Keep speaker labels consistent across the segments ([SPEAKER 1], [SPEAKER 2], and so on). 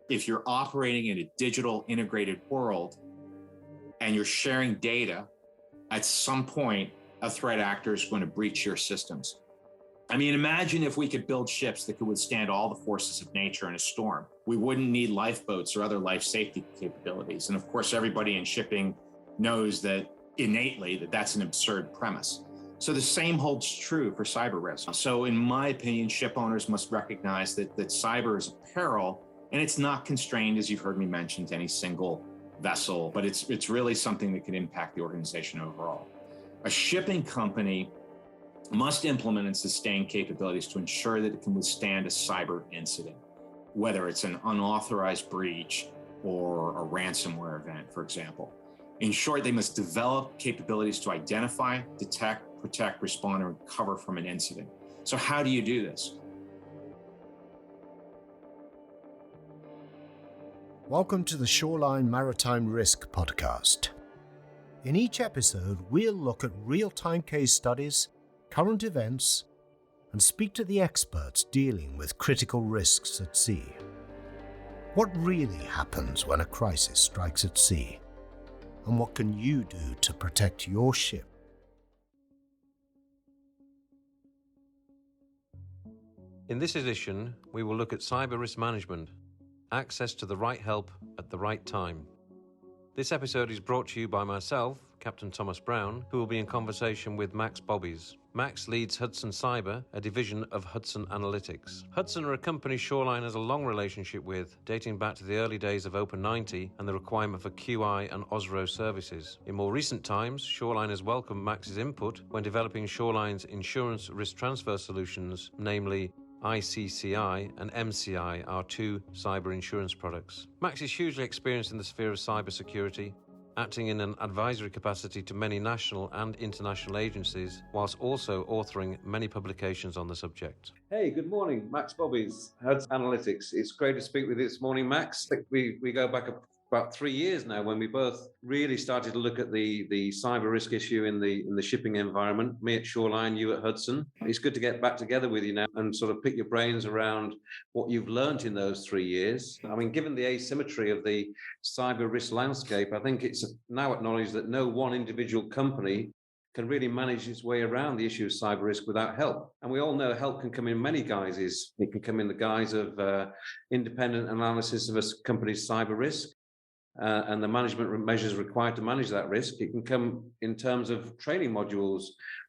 [SPEAKER 1] if you're operating in a digital integrated world and you're sharing data, at some point, a threat actor is going to breach your systems. I mean, imagine if we could build ships that could withstand all the forces of nature in a storm. We wouldn't need lifeboats or other life safety capabilities. And of course, everybody in shipping knows that innately that that's an absurd premise. So the same holds true for cyber risk. So in my opinion, ship owners must recognize that cyber is a peril, and it's not constrained, as you've heard me mention, to any single vessel, but it's really something that can impact the organization overall. A shipping company must implement and sustain capabilities to ensure that it can withstand a cyber incident, whether it's an unauthorized breach or a ransomware event, for example. In short, they must develop capabilities to identify, detect, protect, respond, and recover from an incident. So how do you do this?
[SPEAKER 2] Welcome to the Shoreline Maritime Risk Podcast. In each episode, we'll look at real-time case studies, current events, and speak to the experts dealing with critical risks at sea. What really happens when a crisis strikes at sea? And what can you do to protect your ship?
[SPEAKER 3] In this edition, we will look at cyber risk management, access to the right help at the right time. This episode is brought to you by myself, Captain Thomas Brown, who will be in conversation with Max Bobys. Max leads Hudson Cyber, a division of HudsonAnalytix. Hudson are a company Shoreline has a long relationship with, dating back to the early days of Open 90 and the requirement for QI and OSRO services. In more recent times, Shoreline has welcomed Max's input when developing Shoreline's insurance risk transfer solutions, namely ICCI and MCI, our two cyber insurance products. Max is hugely experienced in the sphere of cybersecurity, acting in an advisory capacity to many national and international agencies, whilst also authoring many publications on the subject. Hey, good morning, Max Bobys, HudsonAnalytix. It's great to speak with you this morning, Max. I think we go back about 3 years now when we both really started to look at the cyber risk issue in the shipping environment, me at Shoreline, you at Hudson. It's good to get back together with you now and sort of pick your brains around what you've learned in those 3 years. I mean, given the asymmetry of the cyber risk landscape, I think it's now acknowledged that no one individual company can really manage its way around the issue of cyber risk without help. And we all know help can come in many guises. It can come in the guise of independent analysis of a company's cyber risk, and the management measures required to manage that risk. It can come in terms of training modules,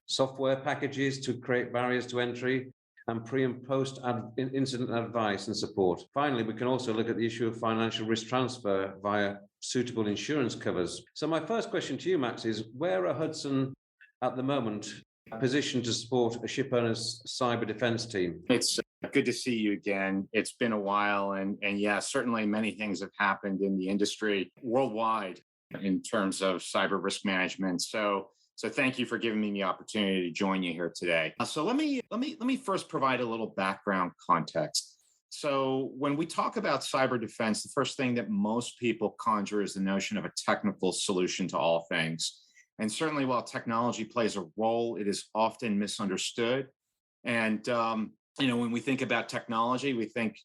[SPEAKER 3] software packages to create barriers to entry, and pre and post incident advice and support. Finally, we can also look at the issue of financial risk transfer via suitable insurance covers. So my first question to you, Max, is where are Hudson at the moment positioned to support a ship owner's cyber defense team?
[SPEAKER 1] It's good to see you again. It's been a while, and yeah, certainly many things have happened in the industry worldwide in terms of cyber risk management. So thank you for giving me the opportunity to join you here today. So let me first provide a little background context. So when we talk about cyber defense, the first thing that most people conjure is the notion of a technical solution to all things. And certainly while technology plays a role, it is often misunderstood. And when we think about technology, we think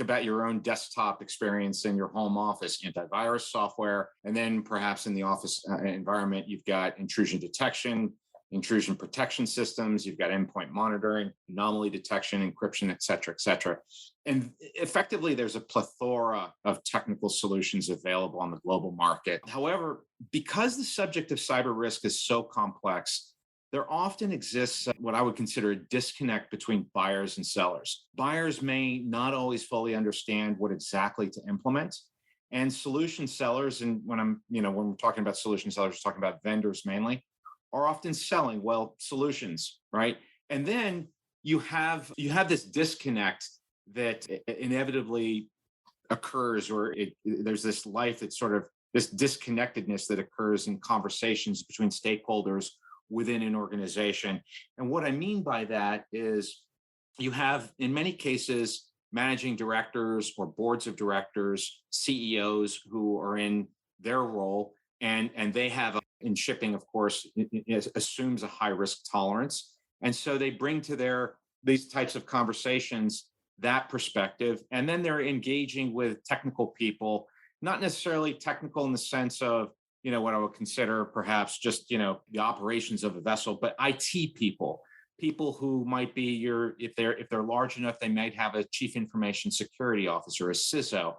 [SPEAKER 1] about your own desktop experience in your home office, antivirus software, and then perhaps in the office environment, you've got intrusion detection, intrusion protection systems, you've got endpoint monitoring, anomaly detection, encryption, et cetera. And effectively, there's a plethora of technical solutions available on the global market. However, because the subject of cyber risk is so complex, there often exists what I would consider a disconnect between buyers and sellers. Buyers may not always fully understand what exactly to implement. And solution sellers, and when we're talking about solution sellers, we're talking about vendors mainly, are often selling, solutions, right? And then you have this disconnect that inevitably occurs, or there's this life that's sort of this disconnectedness that occurs in conversations between stakeholders within an organization. And what I mean by that is you have, in many cases, managing directors or boards of directors, CEOs who are in their role, and they have, in shipping, of course, it assumes a high risk tolerance. And so they bring to these types of conversations that perspective. And then they're engaging with technical people, not necessarily technical in the sense of, what I would consider perhaps just, the operations of a vessel, but IT people who might be if they're large enough, they might have a chief information security officer, a CISO.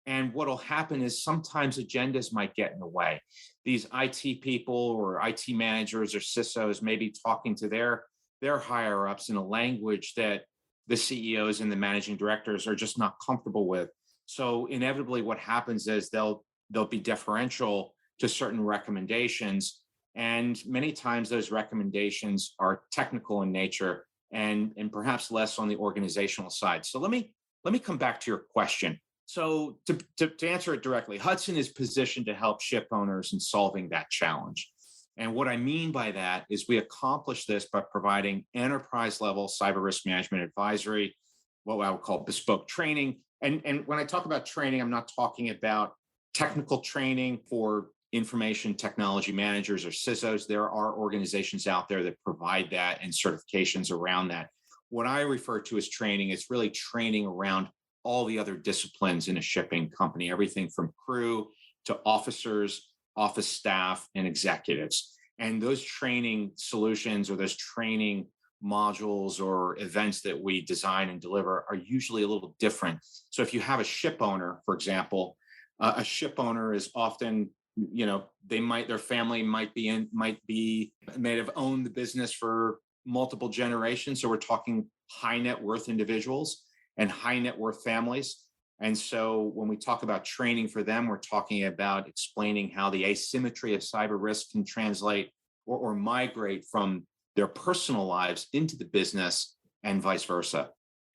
[SPEAKER 1] And what'll happen is sometimes agendas might get in the way. These IT people or IT managers or CISOs may be talking to their higher ups in a language that the CEOs and the managing directors are just not comfortable with. So inevitably what happens is they'll be deferential to certain recommendations. And many times those recommendations are technical in nature and perhaps less on the organizational side. So let me come back to your question. So to answer it directly, Hudson is positioned to help ship owners in solving that challenge. And what I mean by that is we accomplish this by providing enterprise level cyber risk management advisory, what I would call bespoke training. And when I talk about training, I'm not talking about technical training for information technology managers or CISOs. There are organizations out there that provide that and certifications around that. What I refer to as training is really training around all the other disciplines in a shipping company, everything from crew to officers, office staff, and executives. And those training solutions or those training modules or events that we design and deliver are usually a little different. So if you have a ship owner, for example, a ship owner is often, their family may have owned the business for multiple generations. So we're talking high net worth individuals and high net worth families. And so when we talk about training for them, we're talking about explaining how the asymmetry of cyber risk can translate or migrate from their personal lives into the business and vice versa.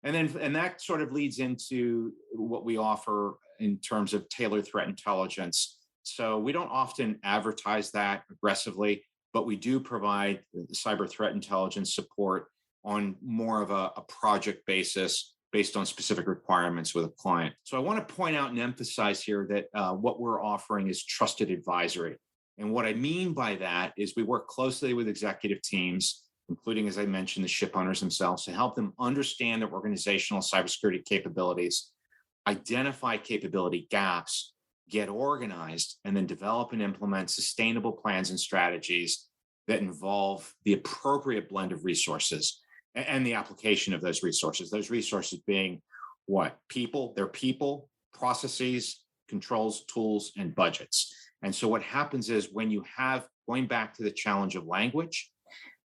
[SPEAKER 1] And that sort of leads into what we offer in terms of tailored threat intelligence. So we don't often advertise that aggressively, but we do provide cyber threat intelligence support on more of a project basis based on specific requirements with a client. So I want to point out and emphasize here that what we're offering is trusted advisory. And what I mean by that is we work closely with executive teams, including, as I mentioned, the ship owners themselves, to help them understand their organizational cybersecurity capabilities, identify capability gaps, get organized, and then develop and implement sustainable plans and strategies that involve the appropriate blend of resources and the application of those resources being what? Their people, processes, controls, tools, and budgets. And so what happens is when you have, going back to the challenge of language,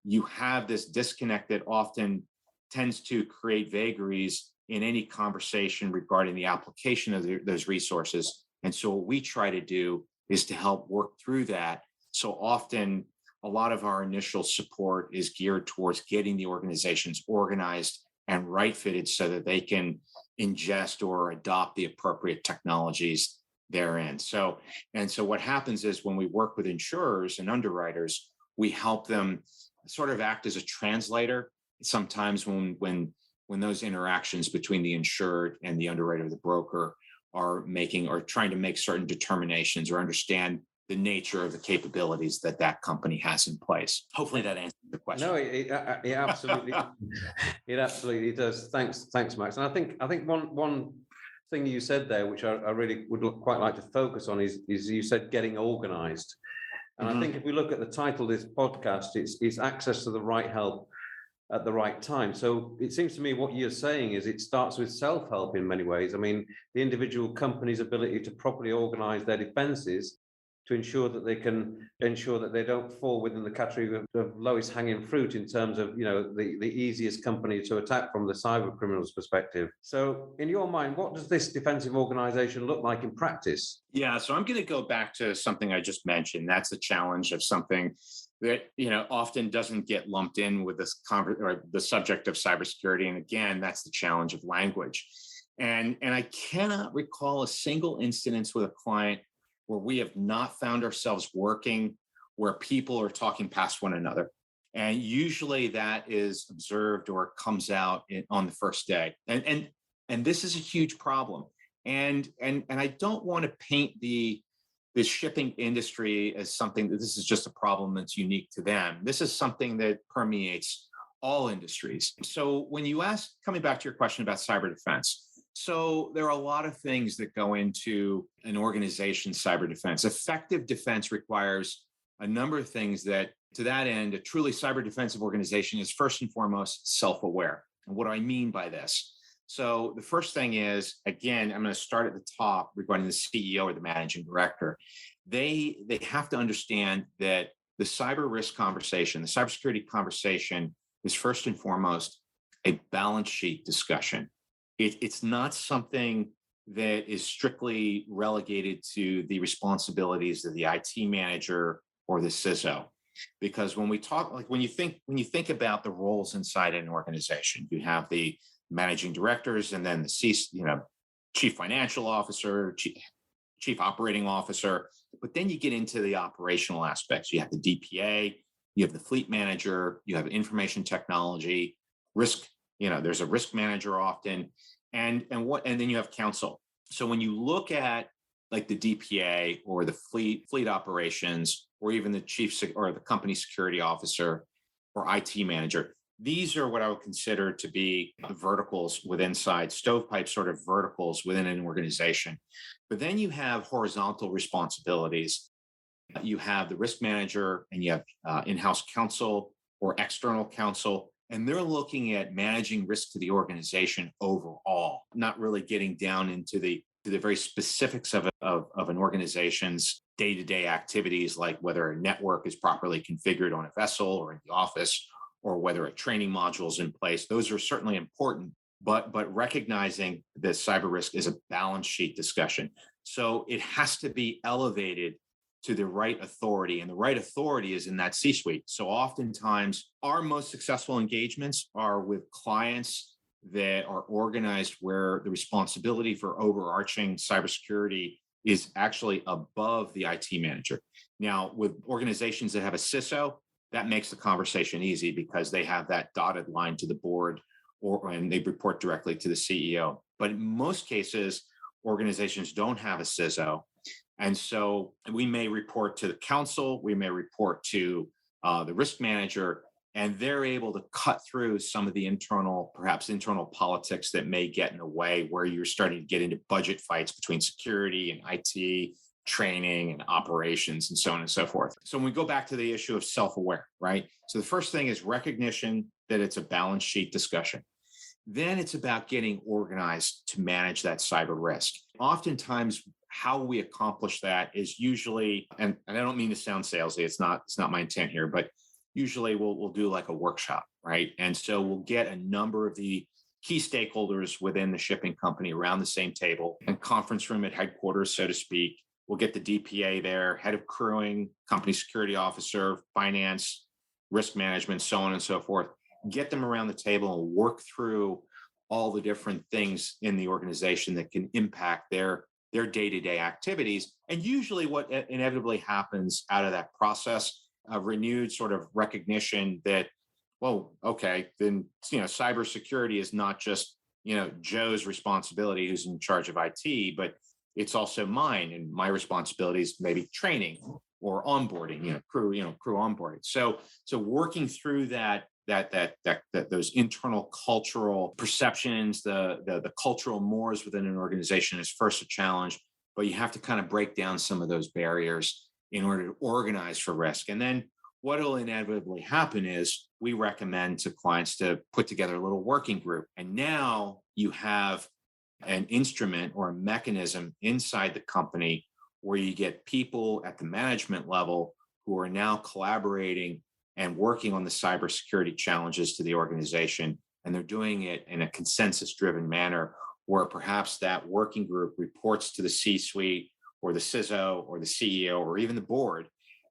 [SPEAKER 1] you have this disconnect that often tends to create vagaries in any conversation regarding the application of those resources. And so what we try to do is to help work through that. So often a lot of our initial support is geared towards getting the organizations organized and right-fitted so that they can ingest or adopt the appropriate technologies therein. So what happens is when we work with insurers and underwriters, we help them sort of act as a translator. Sometimes when those interactions between the insured and the underwriter, the broker, are making or trying to make certain determinations or understand the nature of the capabilities that company has in place. Hopefully that answers the question.
[SPEAKER 3] No, it absolutely, it absolutely does. Thanks, Max. And I think one thing you said there, which I really would quite like to focus on, is you said getting organized. And I think if we look at the title of this podcast, it's access to the right help at the right time. So it seems to me what you're saying is it starts with self-help in many ways. I mean, the individual company's ability to properly organize their defenses to ensure that they can ensure that they don't fall within the category of lowest hanging fruit in terms of, the easiest company to attack from the cyber criminals perspective. So in your mind, what does this defensive organization look like in practice?
[SPEAKER 1] Yeah, so I'm going to go back to something I just mentioned. That's the challenge of something that, often doesn't get lumped in with this or the subject of cybersecurity. And again, that's the challenge of language. And I cannot recall a single instance with a client where we have not found ourselves working where people are talking past one another. And usually that is observed or comes out on the first day. And this is a huge problem. And I don't want to paint the shipping industry as something that this is just a problem that's unique to them. This is something that permeates all industries. So when you ask, coming back to your question about cyber defense, so there are a lot of things that go into an organization's cyber defense. Effective defense requires a number of things that, to that end, a truly cyber defensive organization is first and foremost self-aware. And what do I mean by this? So the first thing is, again, I'm going to start at the top regarding the CEO or the managing director. They have to understand that the cyber risk conversation, the cybersecurity conversation is first and foremost a balance sheet discussion. It's not something that is strictly relegated to the responsibilities of the IT manager or the CISO. Because when we talk, like when you think about the roles inside an organization, you have the managing directors and then the chief financial officer, chief operating officer. But then you get into the operational aspects. You have the DPA, you have the fleet manager, you have information technology, risk. There's a risk manager often, and then you have counsel. So when you look at like the DPA or the fleet operations, or even the chief or the company security officer or IT manager, these are what I would consider to be verticals inside stovepipe sort of verticals within an organization. But then you have horizontal responsibilities. You have the risk manager and you have in-house counsel or external counsel, and they're looking at managing risk to the organization overall, not really getting down into the very specifics of an organization's day-to-day activities, like whether a network is properly configured on a vessel or in the office, or whether a training module is in place. Those are certainly important, but recognizing that cyber risk is a balance sheet discussion. So it has to be elevated to the right authority, and the right authority is in that C-suite. So oftentimes our most successful engagements are with clients that are organized where the responsibility for overarching cybersecurity is actually above the IT manager. Now, with organizations that have a CISO, that makes the conversation easy because they have that dotted line to the board and they report directly to the CEO. But in most cases, organizations don't have a CISO. And so we may report to the counsel, we may report to the risk manager, and they're able to cut through some of the internal politics that may get in the way, where you're starting to get into budget fights between security and IT, training and operations, and so on and so forth. So when we go back to the issue of self-aware, right? So the first thing is recognition that it's a balance sheet discussion. Then it's about getting organized to manage that cyber risk. Oftentimes, how we accomplish that is usually, and I don't mean to sound salesy, it's not my intent here, but usually we'll do like a workshop, right? And so we'll get a number of the key stakeholders within the shipping company around the same table and conference room at headquarters, so to speak. We'll get the DPA there, head of crewing, company security officer, finance, risk management, so on and so forth. Get them around the table and work through all the different things in the organization that can impact their day-to-day activities. And usually what inevitably happens out of that process, a renewed sort of recognition that, well, okay, then, cybersecurity is not just, Joe's responsibility who's in charge of IT, but it's also mine, and my responsibilities maybe training or onboarding, crew onboarding. So working through those internal cultural perceptions, the cultural mores within an organization is first a challenge, but you have to kind of break down some of those barriers in order to organize for risk. And then what will inevitably happen is we recommend to clients to put together a little working group. And now you have an instrument or a mechanism inside the company where you get people at the management level who are now collaborating and working on the cybersecurity challenges to the organization. And they're doing it in a consensus-driven manner, where perhaps that working group reports to the C-suite or the CISO or the CEO or even the board.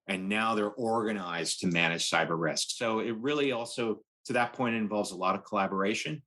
[SPEAKER 1] And now they're organized to manage cyber risk. So it really also, to that point, involves a lot of collaboration.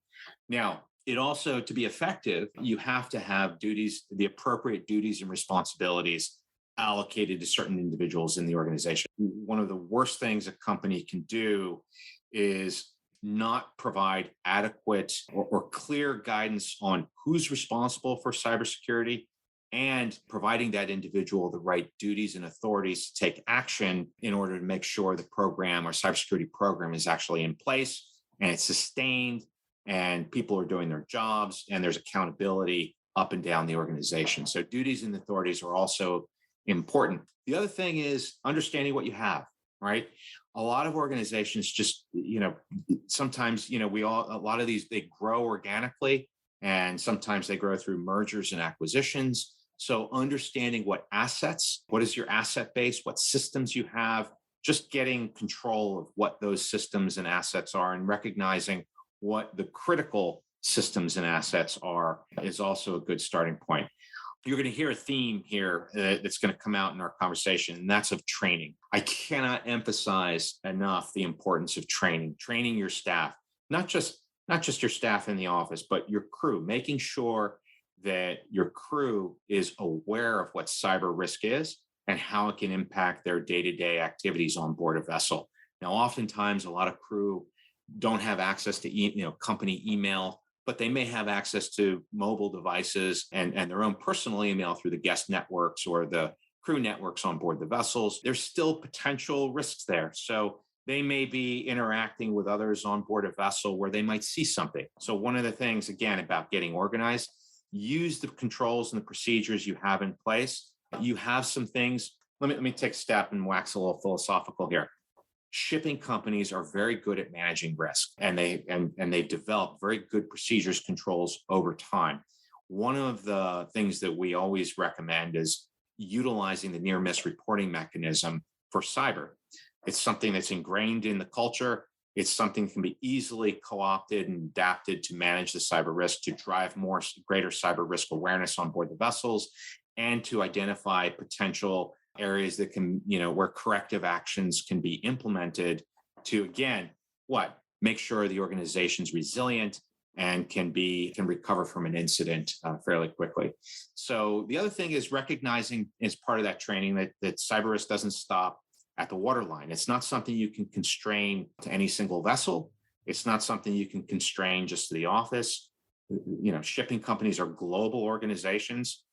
[SPEAKER 1] Now, it also, to be effective, you have to have duties, the appropriate duties and responsibilities allocated to certain individuals in the organization. One of the worst things a company can do is not provide adequate or clear guidance on who's responsible for cybersecurity, and providing that individual the right duties and authorities to take action in order to make sure the program or cybersecurity program is actually in place and it's sustained and people are doing their jobs and there's accountability up and down the organization. So duties and authorities are also important. The other thing is understanding what you have, right? A lot of organizations just, sometimes, a lot of these, they grow organically and sometimes they grow through mergers and acquisitions. So understanding what assets, what is your asset base, what systems you have, just getting control of what those systems and assets are and recognizing what the critical systems and assets are is also a good starting point. You're going to hear a theme here that's going to come out in our conversation, and that's of training. I cannot emphasize enough the importance of training your staff, not just your staff in the office, but your crew, making sure that your crew is aware of what cyber risk is and how it can impact their day-to-day activities on board a vessel. Now, oftentimes, a lot of crew don't have access to company email, but they may have access to mobile devices and their own personal email through the guest networks or the crew networks on board the vessels. There's still potential risks there. So they may be interacting with others on board a vessel where they might see something. So one of the things, again, about getting organized, use the controls and the procedures you have in place. You have some things. Let me take a step and wax a little philosophical here. Shipping companies are very good at managing risk, and they've developed very good procedures, controls over time. One of the things that we always recommend is utilizing the near miss reporting mechanism for cyber. It's something that's ingrained in the culture. It's something that can be easily co-opted and adapted to manage the cyber risk, to drive greater cyber risk awareness on board the vessels, and to identify potential areas that can, where corrective actions can be implemented to, again, make sure the organization's resilient and can recover from an incident fairly quickly. So the other thing is recognizing as part of that training that cyber risk doesn't stop at the waterline. It's not something you can constrain to any single vessel. It's not something you can constrain just to the office. Shipping companies are global organizations.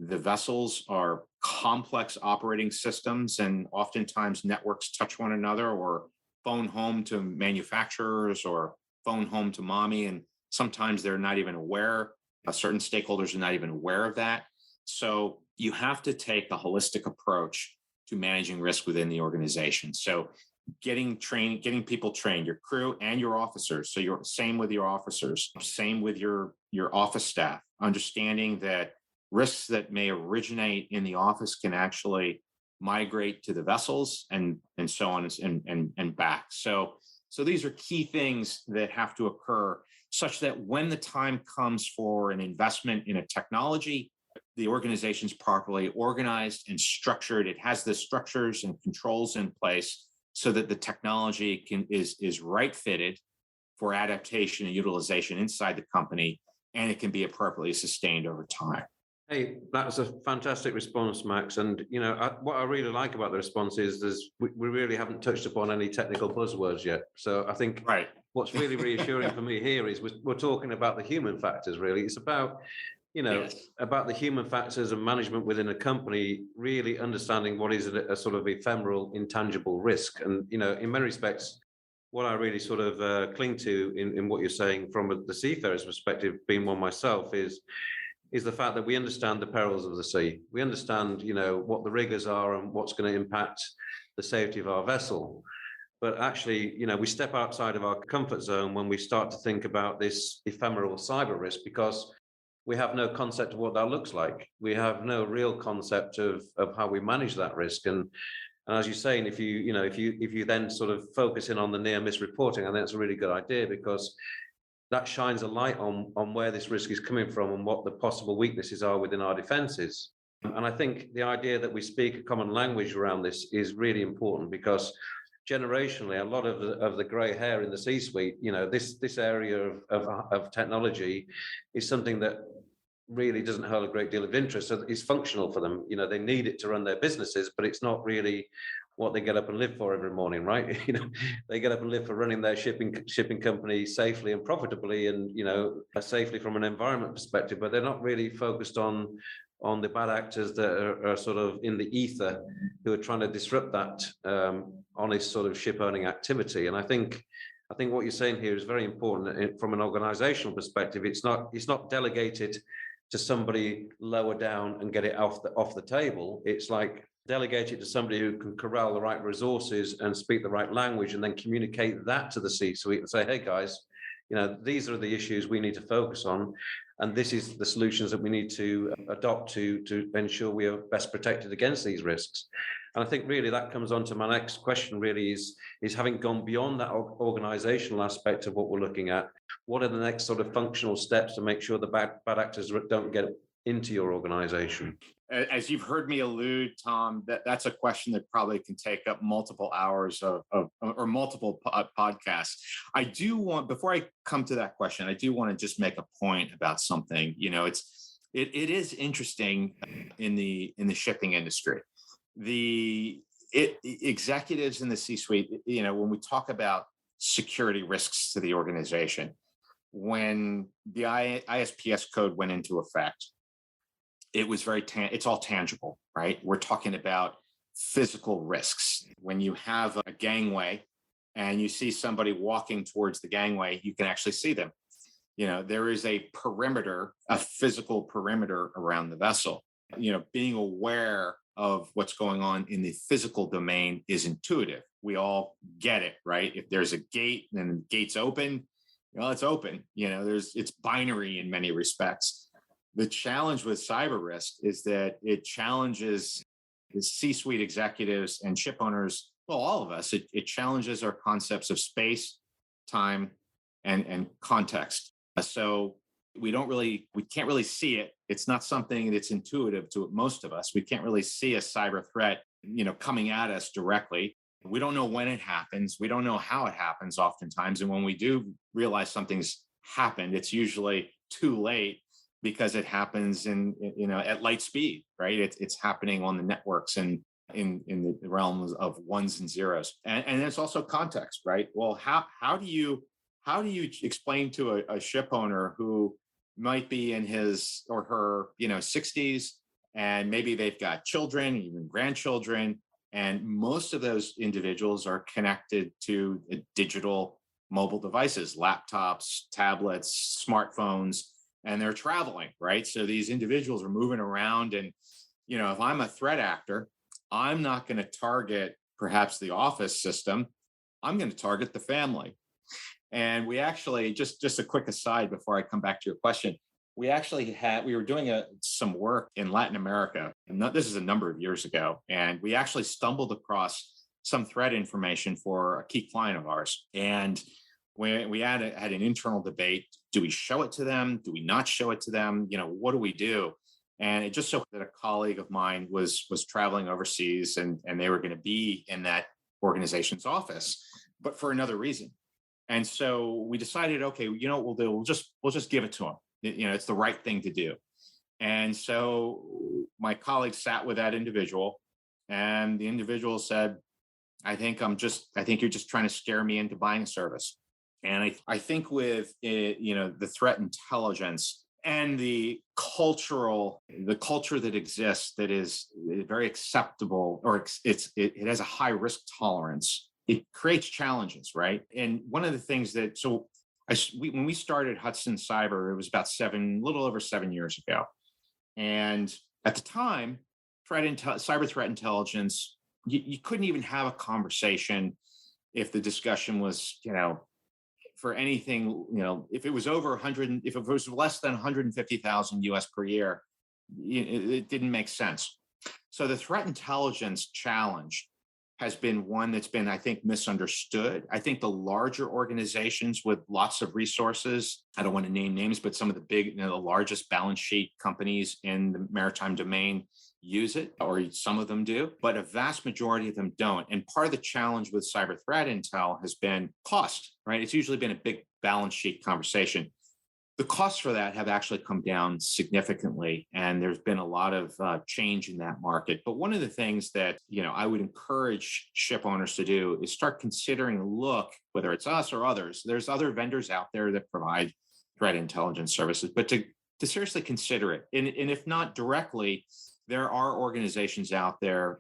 [SPEAKER 1] The vessels are complex operating systems, and oftentimes networks touch one another or phone home to manufacturers or phone home to mommy. And sometimes they're not even aware. Certain stakeholders are not even aware of that. So you have to take a holistic approach to managing risk within the organization. So getting people trained, your crew and your officers. So you're same with your officers, same with your office staff, understanding that risks that may originate in the office can actually migrate to the vessels and so on and back. So these are key things that have to occur such that when the time comes for an investment in a technology, the organization's properly organized and structured. It has the structures and controls in place so that the technology is right fitted for adaptation and utilization inside the company, and it can be appropriately sustained over time.
[SPEAKER 3] Hey, that was a fantastic response, Max. And, what I really like about the response is we really haven't touched upon any technical buzzwords yet. So I think what's really reassuring for me here is we're talking about the human factors, really. It's about, about the human factors and management within a company, really understanding what is a sort of ephemeral, intangible risk. And, in many respects, what I really sort of cling to in what you're saying from the seafarer's perspective, being one myself, is the fact that we understand the perils of the sea. We understand, what the rigors are and what's going to impact the safety of our vessel. But actually, we step outside of our comfort zone when we start to think about this ephemeral cyber risk, because we have no concept of what that looks like. We have no real concept of how we manage that risk. And as you're saying, if you then sort of focus in on the near miss reporting, I think that's a really good idea, because that shines a light on where this risk is coming from and what the possible weaknesses are within our defenses. And I think the idea that we speak a common language around this is really important, because generationally, a lot of the grey hair in the C-suite, this area of technology is something that really doesn't hold a great deal of interest. So it's functional for them. They need it to run their businesses, but it's not really what they get up and live for every morning, right? They get up and live for running their shipping company safely and profitably, and safely from an environment perspective. But they're not really focused on the bad actors that are sort of in the ether, who are trying to disrupt that honest sort of ship owning activity. And I think I think what you're saying here is very important from an organizational perspective. It's not delegated to somebody lower down and get it off the table. It's like delegate it to somebody who can corral the right resources and speak the right language, and then communicate that to the C-suite and say, hey guys, these are the issues we need to focus on, and this is the solutions that we need to adopt to ensure we are best protected against these risks. And I think really that comes on to my next question, really is having gone beyond that organizational aspect of what we're looking at, what are the next sort of functional steps to make sure the bad actors don't get into your organization?
[SPEAKER 1] As you've heard me allude, Tom, that's a question that probably can take up multiple hours or multiple podcasts. I do want, before I come to that question, I do want to just make a point about something. It is interesting in the shipping industry. Executives in the C-suite, when we talk about security risks to the organization, when the ISPS code went into effect, it was it's all tangible, right? We're talking about physical risks. When you have a gangway and you see somebody walking towards the gangway, you can actually see them. There is a perimeter, a physical perimeter around the vessel. Being aware of what's going on in the physical domain is intuitive. We all get it, right? If there's a gate and the gate's open, it's open. It's binary in many respects. The challenge with cyber risk is that it challenges the C-suite executives and ship owners, well, all of us. It challenges our concepts of space, time, and context. So we can't really see it. It's not something that's intuitive to most of us. We can't really see a cyber threat, coming at us directly. We don't know when it happens. We don't know how it happens oftentimes. And when we do realize something's happened, it's usually too late, because it happens at light speed, right? It's happening on the networks and in the realms of ones and zeros. And there's also context, right? Well, how do you explain to a ship owner who might be in his or her 60s, and maybe they've got children, even grandchildren, and most of those individuals are connected to digital mobile devices, laptops, tablets, smartphones, and they're traveling, right? So these individuals are moving around, and if I'm a threat actor, I'm not going to target perhaps the office system. I'm going to target the family. And we actually, just a quick aside before I come back to your question, we were doing some work in Latin America, and this is a number of years ago, and we actually stumbled across some threat information for a key client of ours. And we had an internal debate. Do we show it to them? Do we not show it to them? What do we do? And it just so that a colleague of mine was traveling overseas, and they were going to be in that organization's office, but for another reason. And so we decided, okay, what we'll do? We'll just give it to them. It's the right thing to do. And so my colleague sat with that individual, and the individual said, I think you're just trying to scare me into buying a service. And I think with the threat intelligence and the culture that exists, that is very acceptable, or it has a high risk tolerance, it creates challenges, right? And one of the things when we started Hudson Cyber, it was about a little over 7 years ago. And at the time, cyber threat intelligence, you couldn't even have a conversation if the discussion was, for anything, if it was over 100, if it was less than 150,000 US per year, it didn't make sense. So the threat intelligence challenge has been one that's been, I think, misunderstood. I think the larger organizations with lots of resources, I don't want to name names, but some of the the largest balance sheet companies in the maritime domain use it, or some of them do, but a vast majority of them don't. And part of the challenge with cyber threat intel has been cost, right? It's usually been a big balance sheet conversation. The costs for that have actually come down significantly, and there's been a lot of change in that market. But one of the things that I would encourage ship owners to do is start considering, whether it's us or others, there's other vendors out there that provide threat intelligence services, but to seriously consider it. And if not directly, there are organizations out there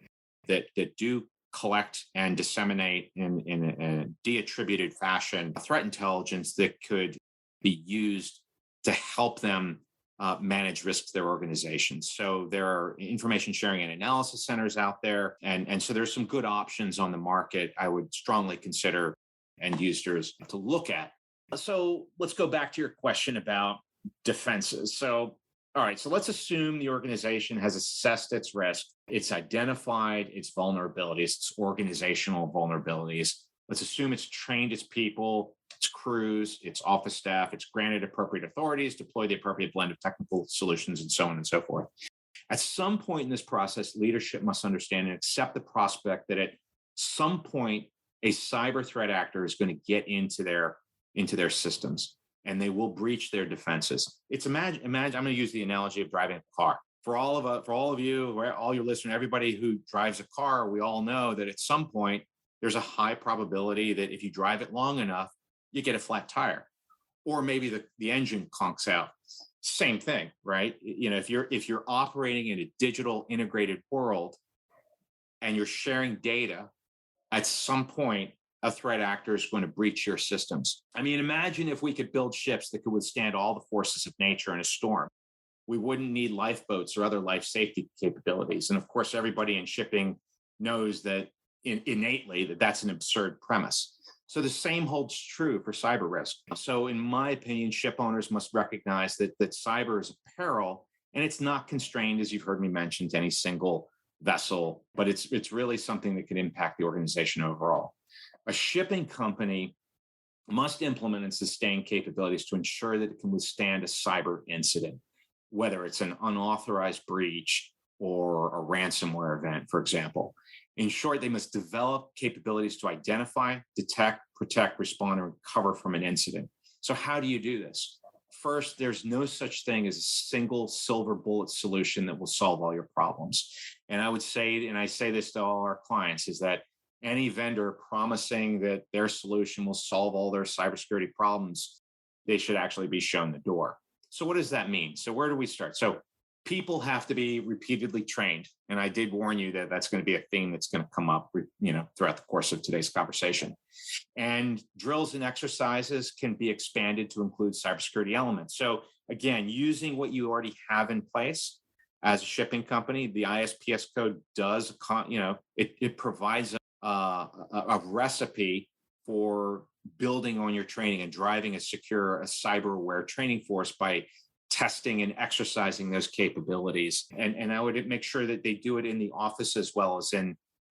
[SPEAKER 1] that do collect and disseminate in a de-attributed fashion threat intelligence that could be used to help them manage risks to their organizations. So there are information sharing and analysis centers out there. And so there's some good options on the market I would strongly consider end users to look at. So let's go back to your question about defenses. So, all right, so let's assume the organization has assessed its risk, it's identified its vulnerabilities, its organizational vulnerabilities. Let's assume it's trained its people, its crews, its office staff, it's granted appropriate authorities, deployed the appropriate blend of technical solutions, and so on and so forth. At some point in this process, leadership must understand and accept the prospect that at some point, a cyber threat actor is going to get into their systems and they will breach their defenses. It's imagine I'm going to use the analogy of driving a car. For all of you, all your listeners, everybody who drives a car, we all know that at some point there's a high probability that if you drive it long enough, you get a flat tire, or maybe the engine conks out. Same thing, right? You know, if you're operating in a digital integrated world and you're sharing data, at some point a threat actor is going to breach your systems. I mean, imagine if we could build ships that could withstand all the forces of nature in a storm. We wouldn't need lifeboats or other life safety capabilities. And of course, everybody in shipping knows that innately that that's an absurd premise. So the same holds true for cyber risk. So in my opinion, ship owners must recognize that cyber is a peril, and it's not constrained, as you've heard me mention, to any single vessel, but it's really something that can impact the organization overall. A shipping company must implement and sustain capabilities to ensure that it can withstand a cyber incident, whether it's an unauthorized breach or a ransomware event, for example. In short, they must develop capabilities to identify, detect, protect, respond, and recover from an incident. So how do you do this? First, there's no such thing as a single silver bullet solution that will solve all your problems. And I would say, and I say this to all our clients, is that any vendor promising that their solution will solve all their cybersecurity problems, they should actually be shown the door. So what does that mean? So where do we start? So people have to be repeatedly trained. And I did warn you that that's going to be a theme that's going to come up, throughout the course of today's conversation. And drills and exercises can be expanded to include cybersecurity elements. So again, using what you already have in place as a shipping company, the ISPS code does, it provides a recipe for building on your training and driving a cyber aware training force by testing and exercising those capabilities. And I would make sure that they do it in the office as well as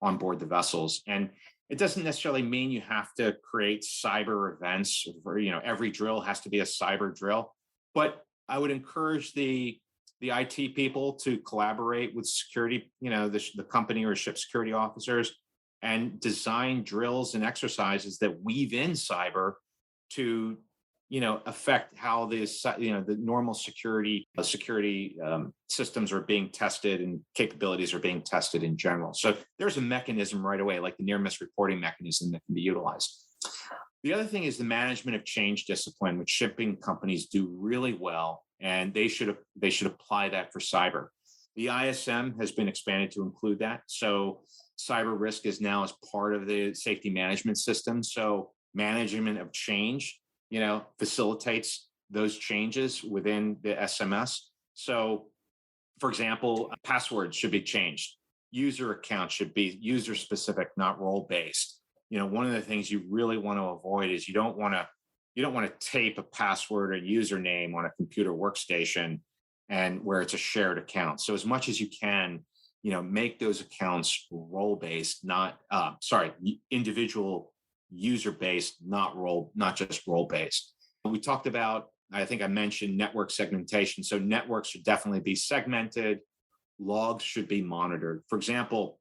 [SPEAKER 1] on board the vessels. And it doesn't necessarily mean you have to create cyber events or, every drill has to be a cyber drill. But I would encourage the IT people to collaborate with security, the company or ship security officers, and design drills and exercises that weave in cyber to affect how the normal security systems are being tested and capabilities are being tested in general. So there's a mechanism right away, like the near miss reporting mechanism, that can be utilized. The other thing is the management of change discipline, which shipping companies do really well, and they should apply that for cyber. The ISM has been expanded to include that. So cyber risk is now as part of the safety management system. So management of change facilitates those changes within the SMS. So, for example, passwords should be changed. User accounts should be user specific, not role based. One of the things you really want to avoid is you don't want to tape a password or username on a computer workstation and where it's a shared account. So as much as you can, make those accounts role based, individual user based, not just role based. We talked about, I think I mentioned network segmentation. So networks should definitely be segmented. Logs should be monitored. For example,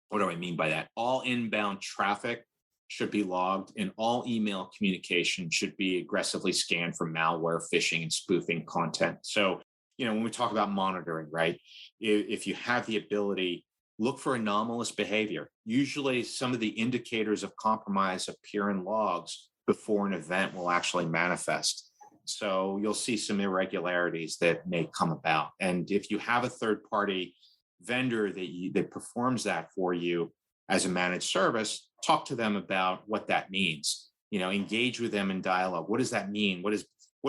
[SPEAKER 1] what do I mean by that? All inbound traffic should be logged, and all email communication should be aggressively scanned for malware, phishing, and spoofing content. So, when we talk about monitoring, right? If you have the ability, look for anomalous behavior. Usually some of the indicators of compromise appear in logs before an event will actually manifest. So you'll see some irregularities that may come about. And if you have a third-party vendor that performs that for you, as a managed service, talk to them about what that means. Engage with them in dialogue. What does that mean? What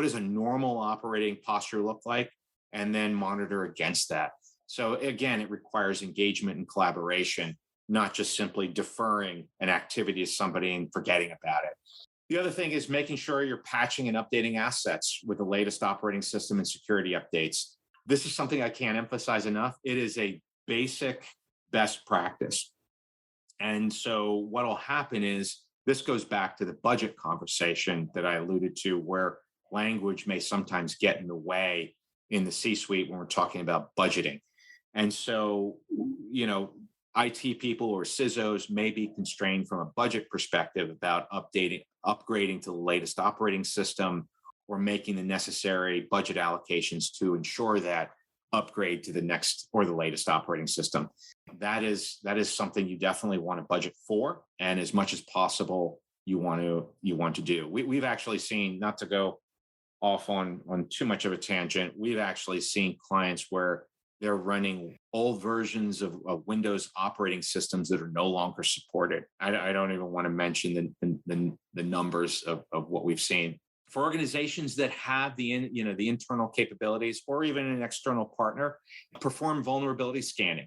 [SPEAKER 1] does a normal operating posture look like? And then monitor against that. So again, it requires engagement and collaboration, not just simply deferring an activity to somebody and forgetting about it. The other thing is making sure you're patching and updating assets with the latest operating system and security updates. This is something I can't emphasize enough. It is a basic best practice. And so what will happen is, this goes back to the budget conversation that I alluded to, where language may sometimes get in the way in the C-suite when we're talking about budgeting. And so, IT people or CISOs may be constrained from a budget perspective about upgrading to the latest operating system, or making the necessary budget allocations to ensure that upgrade to the next or the latest operating system. That is something you definitely want to budget for, and as much as possible you want to do. We've actually seen, not to go off on too much of a tangent, we've actually seen clients where they're running old versions of Windows operating systems that are no longer supported. I don't even want to mention the numbers of what we've seen. For organizations that have the internal capabilities, or even an external partner, perform vulnerability scanning.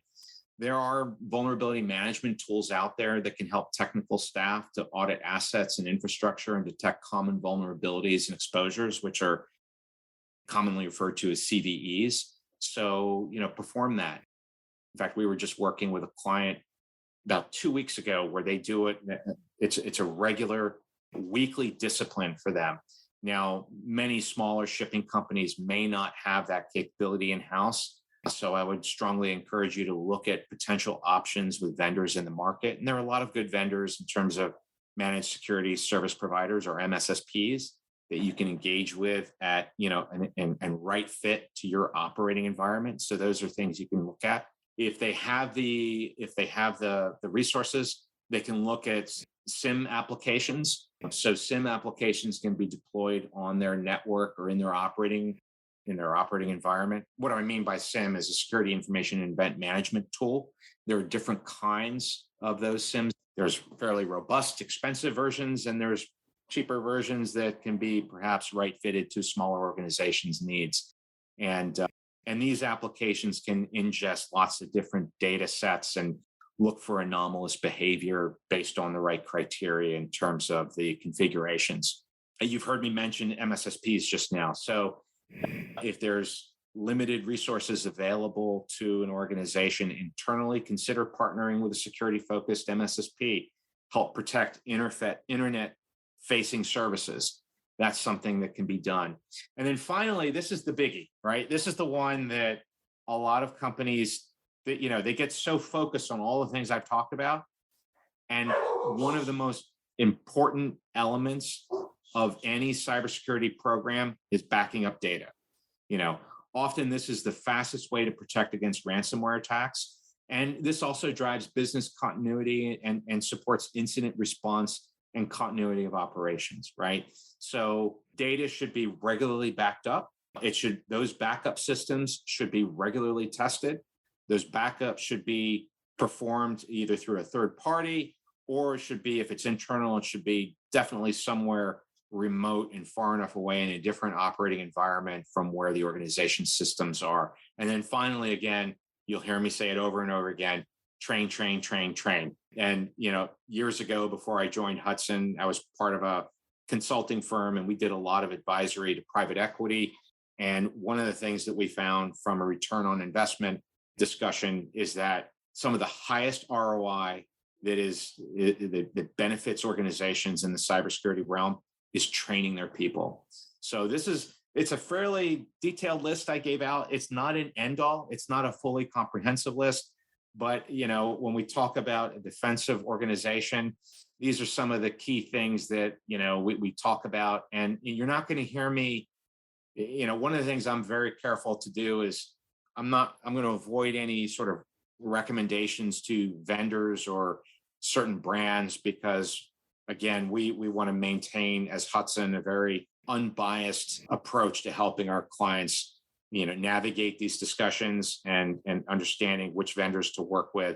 [SPEAKER 1] There are vulnerability management tools out there that can help technical staff to audit assets and infrastructure and detect common vulnerabilities and exposures, which are commonly referred to as CVEs. So, perform that. In fact, we were just working with a client about 2 weeks ago where they do it. It's a regular weekly discipline for them. Now, many smaller shipping companies may not have that capability in-house. So I would strongly encourage you to look at potential options with vendors in the market. And there are a lot of good vendors in terms of managed security service providers, or MSSPs, that you can engage with at, and right fit to your operating environment. So those are things you can look at. If they have the resources, they can look at SIM applications. So SIM applications can be deployed on their network or in their operating environment. What I mean by SIM is a security information and event management tool. There are different kinds of those SIMs. There's fairly robust, expensive versions, and there's cheaper versions that can be perhaps right fitted to smaller organizations' needs. And these applications can ingest lots of different data sets and look for anomalous behavior based on the right criteria in terms of the configurations. You've heard me mention MSSPs just now. So if there's limited resources available to an organization internally, consider partnering with a security-focused MSSP. Help protect internet-facing services. That's something that can be done. And then finally, this is the biggie, right? This is the one that a lot of companies, that they get so focused on all the things I've talked about. And one of the most important elements of any cybersecurity program is backing up data. Often this is the fastest way to protect against ransomware attacks. And this also drives business continuity and supports incident response and continuity of operations, right? So data should be regularly backed up. Those backup systems should be regularly tested. Those backups should be performed either through a third party, or it should be, if it's internal, it should be definitely somewhere remote and far enough away in a different operating environment from where the organization's systems are. And then finally, again, you'll hear me say it over and over again, train, train, train, train. And, years ago, before I joined Hudson, I was part of a consulting firm, and we did a lot of advisory to private equity. And one of the things that we found from a return on investment discussion is that some of the highest ROI that benefits organizations in the cybersecurity realm is training their people. So it's a fairly detailed list I gave out. It's not an end all. It's not a fully comprehensive list. But, when we talk about a defensive organization, these are some of the key things that, we talk about. And you're not going to hear me, one of the things I'm very careful to do is I'm going to avoid any sort of recommendations to vendors or certain brands, because again, we want to maintain, as Hudson, a very unbiased approach to helping our clients, navigate these discussions and understanding which vendors to work with.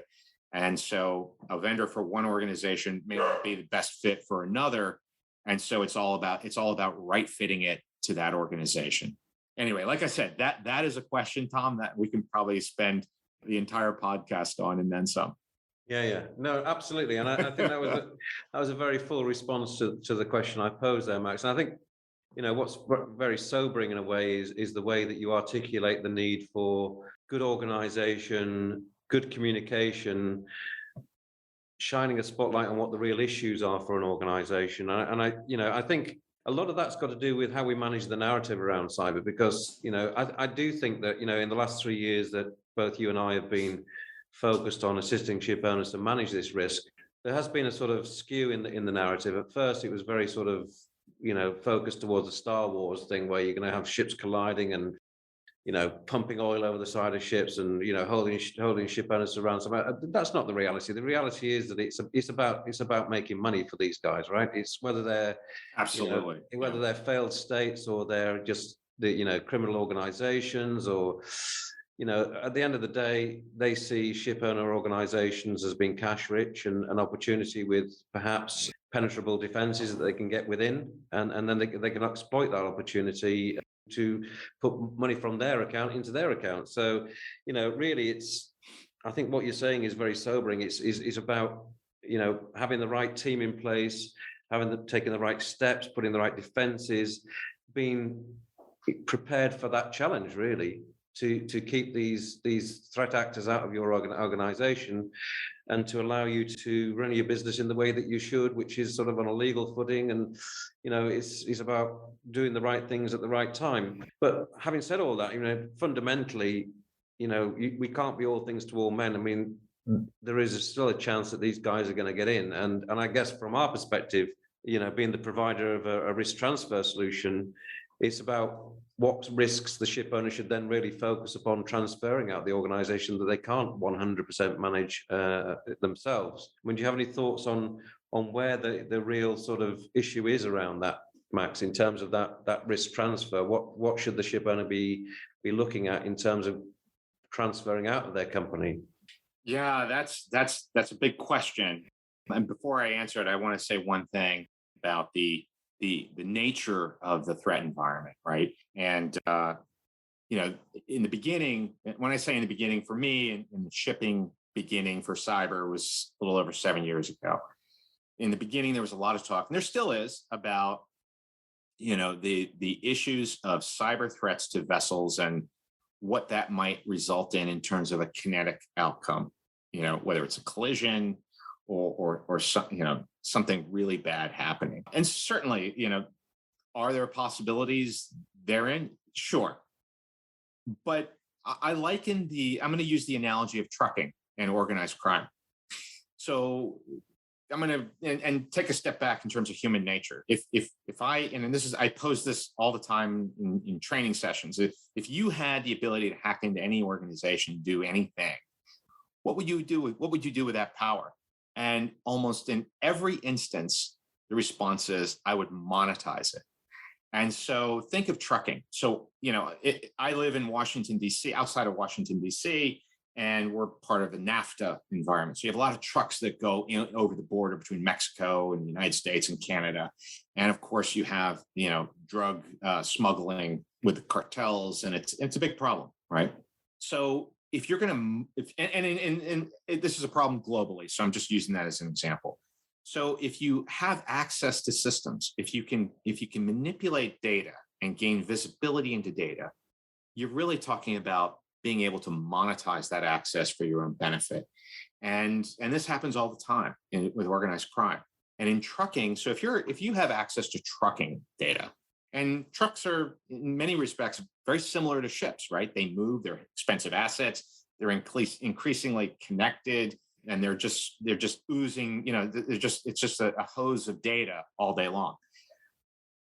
[SPEAKER 1] And so a vendor for one organization may not be the best fit for another. And so it's all about right fitting it to that organization. Anyway, like I said, that is a question, Tom, that we can probably spend the entire podcast on and then some.
[SPEAKER 3] Yeah. No, absolutely. And I think that was a very full response to the question I posed there, Max. And I think, what's very sobering in a way is the way that you articulate the need for good organization, good communication, shining a spotlight on what the real issues are for an organization. And I think a lot of that's got to do with how we manage the narrative around cyber, because, I do think that, in the last 3 years that both you and I have been focused on assisting ship owners to manage this risk, there has been a sort of skew in the narrative. At first, it was very sort of, focused towards the Star Wars thing, where you're going to have ships colliding and, pumping oil over the side of ships and, holding ship owners around. So that's not the reality. The reality is that it's about making money for these guys, right? It's whether they're
[SPEAKER 1] absolutely
[SPEAKER 3] whether they're failed states or they're just criminal organizations, or at the end of the day, they see ship owner organizations as being cash rich and an opportunity with perhaps penetrable defenses that they can get within, and then they can exploit that opportunity to put money from their account into their account. So, really, I think what you're saying is very sobering. It's about, having the right team in place, taking the right steps, putting the right defenses, being prepared for that challenge, really, to keep these threat actors out of your organization and to allow you to run your business in the way that you should, which is sort of on a legal footing. And, it's about doing the right things at the right time. But having said all that, fundamentally, we can't be all things to all men. I mean, there is still a chance that these guys are going to get in. And I guess from our perspective, being the provider of a risk transfer solution, it's about what risks the ship owner should then really focus upon transferring out the organization that they can't 100% manage themselves. I mean, do you have any thoughts on where the real sort of issue is around that, Max, in terms of that risk transfer? What should the ship owner be looking at in terms of transferring out of their company?
[SPEAKER 1] Yeah, that's a big question. And before I answer it, I want to say one thing about the nature of the threat environment, right? And in the beginning, when I say in the beginning, for me, in the shipping beginning for cyber was a little over 7 years ago. In the beginning, there was a lot of talk, and there still is, about the issues of cyber threats to vessels and what that might result in terms of a kinetic outcome. Whether it's a collision or something really bad happening. And certainly, are there possibilities therein? Sure. But I'm going to use the analogy of trucking and organized crime. So I'm going to and take a step back in terms of human nature. If I pose this all the time in training sessions. If you had the ability to hack into any organization, do anything, what would you do with that power? And almost in every instance, the response is, I would monetize it. And so think of trucking. So, I live in Washington, D.C., outside of Washington, D.C., and we're part of the NAFTA environment. So you have a lot of trucks that go over the border between Mexico and the United States and Canada. And of course, you have, drug smuggling with the cartels, and it's a big problem, right? So if you're going to, and this is a problem globally, so I'm just using that as an example. So if you have access to systems, if you can manipulate data and gain visibility into data, you're really talking about being able to monetize that access for your own benefit. And this happens all the time with organized crime. And in trucking, so if you have access to trucking data, and trucks are in many respects very similar to ships, right? They move, they're expensive assets, they're increasingly connected, and they're just oozing, it's just a hose of data all day long.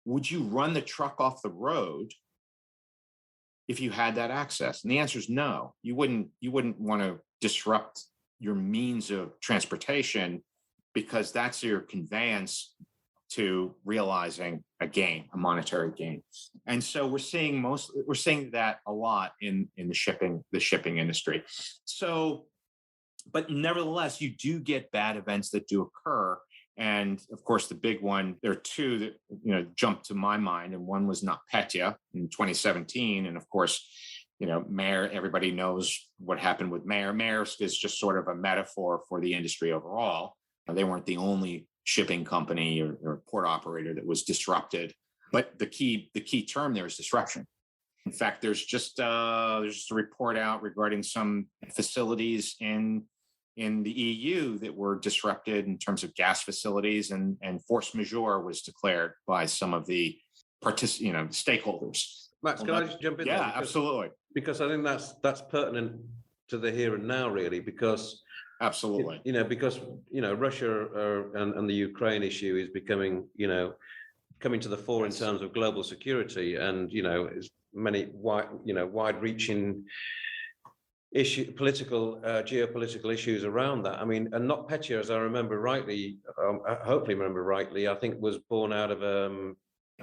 [SPEAKER 1] Would you run the truck off the road if you had that access? And the answer is no. You wouldn't want to disrupt your means of transportation, because that's your conveyance to realizing a monetary gain. And so we're seeing that a lot in the shipping industry. So But nevertheless, you do get bad events that do occur. And of course, the big one, there are two that jumped to my mind, and one was NotPetya in 2017. And of course, Maersk, everybody knows what happened with Maersk. Maersk is just sort of a metaphor for the industry overall. They weren't the only shipping company or port operator that was disrupted, but the key term there is disruption. In fact, there's just a report out regarding some facilities in the EU that were disrupted in terms of gas facilities, and force majeure was declared by some of the stakeholders.
[SPEAKER 3] Max, can I just jump in there?
[SPEAKER 1] Yeah, absolutely.
[SPEAKER 3] Because I think that's pertinent to the here and now, really, because
[SPEAKER 1] absolutely,
[SPEAKER 3] Russia and the Ukraine issue is becoming, coming to the fore in terms of global security, and many wide-reaching geopolitical issues around that. I mean, and NotPetya, as I remember rightly, hopefully remember rightly, I think was born out of a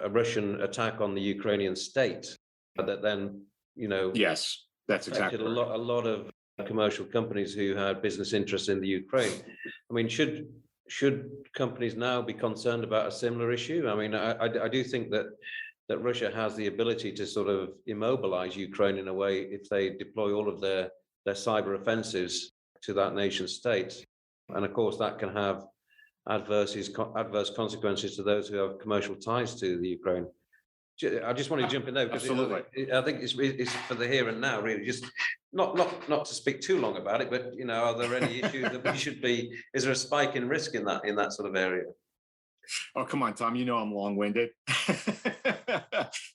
[SPEAKER 3] Russian attack on the Ukrainian state that then,
[SPEAKER 1] yes, that's exactly
[SPEAKER 3] a lot of commercial companies who had business interests in the Ukraine. I mean, should companies now be concerned about a similar issue? I mean, I do think that Russia has the ability to sort of immobilize Ukraine in a way if they deploy all of their cyber offensives to that nation state. And of course, that can have adverse consequences to those who have commercial ties to the Ukraine. I just want to jump in there because I think it's for the here and now, really. Just not to speak too long about it, but are there any issues that we should be? Is there a spike in risk in that sort of area?
[SPEAKER 1] Oh, come on, Tom. I'm long-winded.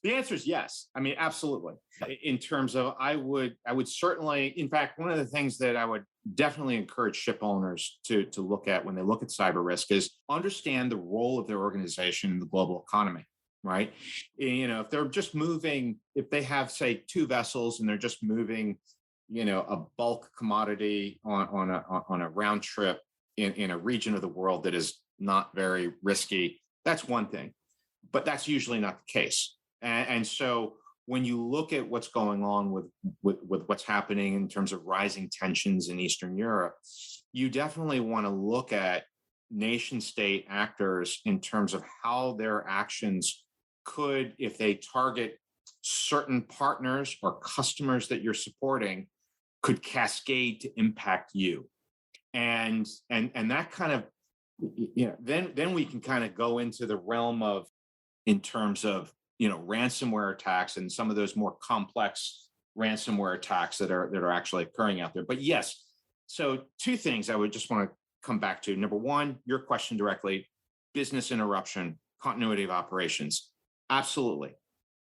[SPEAKER 1] The answer is yes. I mean, absolutely. In terms of, I would certainly, in fact, one of the things that I would definitely encourage ship owners to look at when they look at cyber risk is understand the role of their organization in the global economy, right? If they're just moving, if they have, say, 2 vessels and they're just moving, a bulk commodity on a round trip in a region of the world that is not very risky, that's one thing, but that's usually not the case. And so when you look at what's going on with what's happening in terms of rising tensions in Eastern Europe, you definitely want to look at nation state actors in terms of how their actions could, if they target certain partners or customers that you're supporting, could cascade to impact you. And that kind of, then we can kind of go into the realm of, in terms of, ransomware attacks and some of those more complex ransomware attacks that are actually occurring out there. But yes, so 2 things I would just want to come back to. Number 1, your question directly, business interruption, continuity of operations. Absolutely.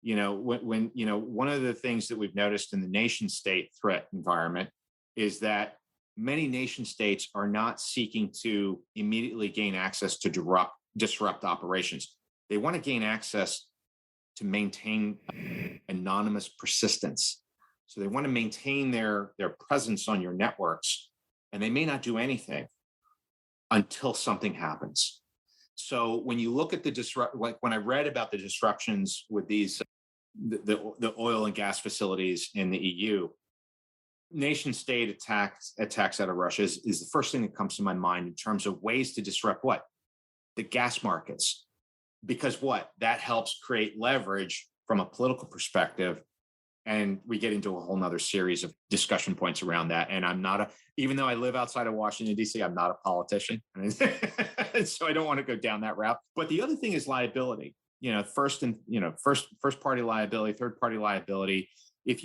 [SPEAKER 1] When one of the things that we've noticed in the nation state threat environment is that many nation states are not seeking to immediately gain access to disrupt operations. They want to gain access to maintain anonymous persistence. So they want to maintain their presence on your networks, and they may not do anything until something happens. So when you look at like when I read about the disruptions with these, the oil and gas facilities in the EU, nation state attacks out of Russia is the first thing that comes to my mind in terms of ways to disrupt what? The gas markets. Because that helps create leverage from a political perspective. And we get into a whole nother series of discussion points around that. And I'm not even though I live outside of Washington, D.C., I'm not a politician. So I don't want to go down that route. But the other thing is liability. First party liability, third party liability. If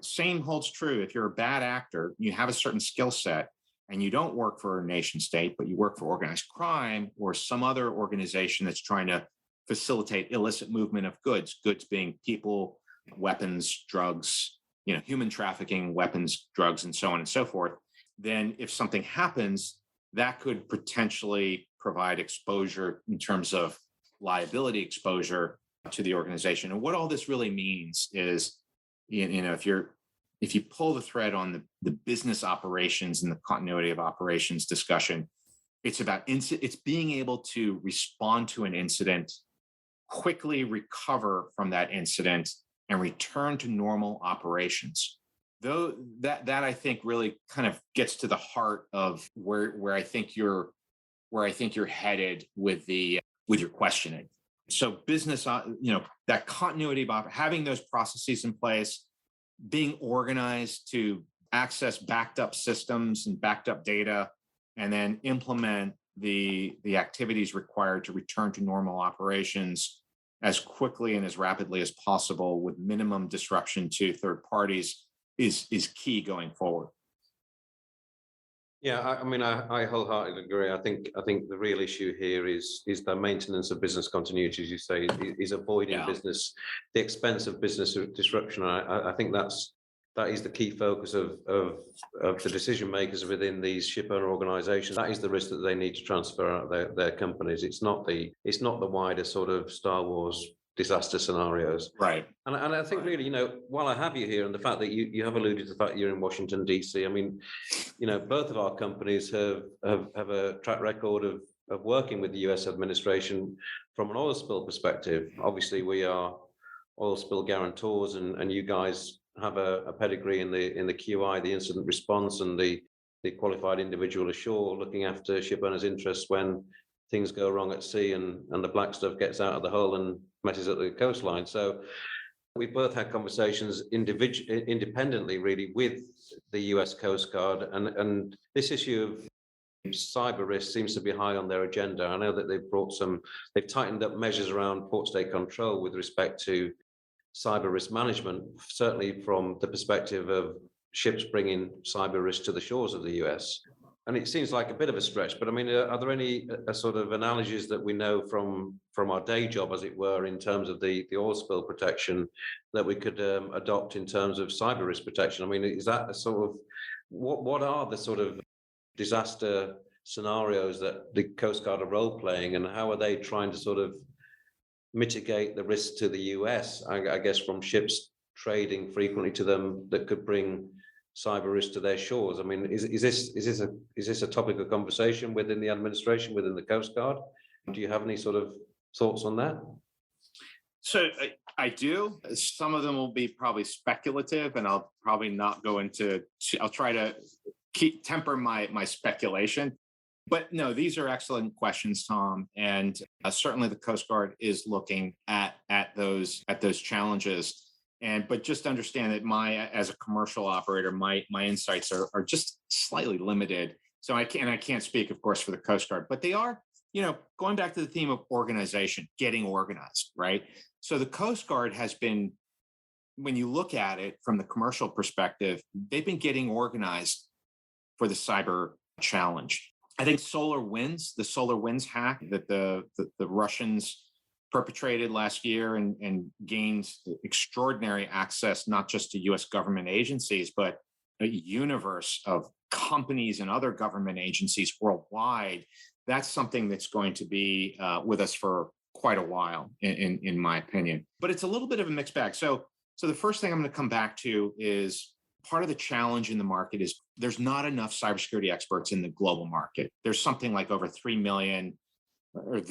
[SPEAKER 1] same holds true. If you're a bad actor, you have a certain skill set, and you don't work for a nation state, but you work for organized crime or some other organization that's trying to facilitate illicit movement of goods being people, weapons, drugs, human trafficking, weapons, drugs, and so on and so forth, then if something happens, that could potentially provide exposure in terms of liability exposure to the organization. And what all this really means is, if you pull the thread on the business operations and the continuity of operations discussion, it's about it's being able to respond to an incident, quickly recover from that incident, and return to normal operations. though that I think really kind of gets to the heart of where I think you're headed with your questioning. So business, that continuity of having those processes in place, being organized to access backed up systems and backed up data, and then implement the activities required to return to normal operations as quickly and as rapidly as possible with minimum disruption to third parties is key going forward.
[SPEAKER 3] Yeah, I wholeheartedly agree. I think the real issue here is the maintenance of business continuity, as you say, is avoiding business, the expense of business disruption. I think that is the key focus of the decision makers within these ship owner organisations. That is the risk that they need to transfer out of their companies. It's not the wider sort of Star Wars disaster scenarios.
[SPEAKER 1] Right.
[SPEAKER 3] And I think really, while I have you here and the fact that you have alluded to the fact that you're in Washington, DC, both of our companies have a track record of working with the US administration from an oil spill perspective. Obviously, we are oil spill guarantors, and you guys have a pedigree in the QI, the incident response, and the qualified individual ashore looking after ship owners' interests when things go wrong at sea and the black stuff gets out of the hull and messes up the coastline. So we both had conversations independently, really, with the US Coast Guard, and this issue of cyber risk seems to be high on their agenda. I know that they've tightened up measures around port state control with respect to cyber risk management, certainly from the perspective of ships bringing cyber risk to the shores of the US. And it seems like a bit of a stretch, but are there any sort of analogies that we know from our day job, as it were, in terms of the oil spill protection that we could adopt in terms of cyber risk protection? Is that a sort of, what are the sort of disaster scenarios that the Coast Guard are role playing, and how are they trying to sort of mitigate the risk to the US, I guess, from ships trading frequently to them that could bring cyber risk to their shores? Is this a topic of conversation within the administration, within the Coast Guard? Do you have any sort of thoughts on that?
[SPEAKER 1] So I do. Some of them will be probably speculative, and I'll probably not go into. I'll try to temper my speculation. But no, these are excellent questions, Tom, and certainly the Coast Guard is looking at those challenges. But just understand that as a commercial operator, my insights are just slightly limited. So I can't speak, of course, for the Coast Guard, but they are, going back to the theme of organization, getting organized, right? So the Coast Guard has been, when you look at it from the commercial perspective, they've been getting organized for the cyber challenge. I think the SolarWinds hack that the Russians perpetrated last year and gained extraordinary access, not just to US government agencies, but a universe of companies and other government agencies worldwide. That's something that's going to be with us for quite a while, in my opinion. But it's a little bit of a mixed bag. So the first thing I'm going to come back to is part of the challenge in the market is there's not enough cybersecurity experts in the global market. There's something like over 3 million, or